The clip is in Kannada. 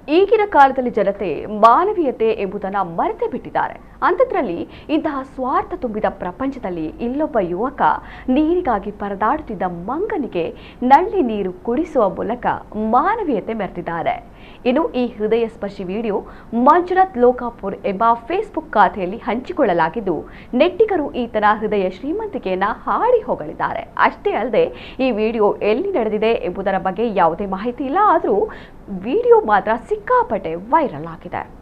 ಈಗಿನ ಕಾಲದಲ್ಲಿ ಜನತೆ ಮಾನವೀಯತೆ ಎಂಬುದನ್ನು ಮರೆತೇ ಬಿಟ್ಟಿದ್ದಾರೆ. ಅಂಥದ್ರಲ್ಲಿ ಇಂತಹ ಸ್ವಾರ್ಥ ತುಂಬಿದ ಪ್ರಪಂಚದಲ್ಲಿ ಇಲ್ಲೊಬ್ಬ ಯುವಕ ನೀರಿಗಾಗಿ ಪರದಾಡುತ್ತಿದ್ದ ಮಂಗನಿಗೆ ನಲ್ಲಿ ನೀರು ಕುಡಿಸುವ ಮೂಲಕ ಮಾನವೀಯತೆ ಮೆರೆದಿದ್ದಾರೆ. ಇನ್ನು ಈ ಹೃದಯ ಸ್ಪರ್ಶಿ ವಿಡಿಯೋ ಮಂಜುನಾಥ್ ಲೋಕಾಪುರ್ ಎಂಬ ಫೇಸ್ಬುಕ್ ಖಾತೆಯಲ್ಲಿ ಹಂಚಿಕೊಳ್ಳಲಾಗಿದ್ದು, ನೆಟ್ಟಿಗರು ಈತನ ಹೃದಯ ಶ್ರೀಮಂತಿಕೆಯನ್ನ ಹಾಡಿ ಹೊಗಳಿದ್ದಾರೆ. ಅಷ್ಟೇ ಅಲ್ಲದೆ ಈ ವಿಡಿಯೋ ಎಲ್ಲಿ ನಡೆದಿದೆ ಎಂಬುದರ ಬಗ್ಗೆ ಯಾವುದೇ ಮಾಹಿತಿ ಇಲ್ಲ, ಆದರೂ ವಿಡಿಯೋ ಮಾತ್ರ ಸಿಕ್ಕಾಪಟ್ಟೆ ವೈರಲ್ ಆಗಿದೆ.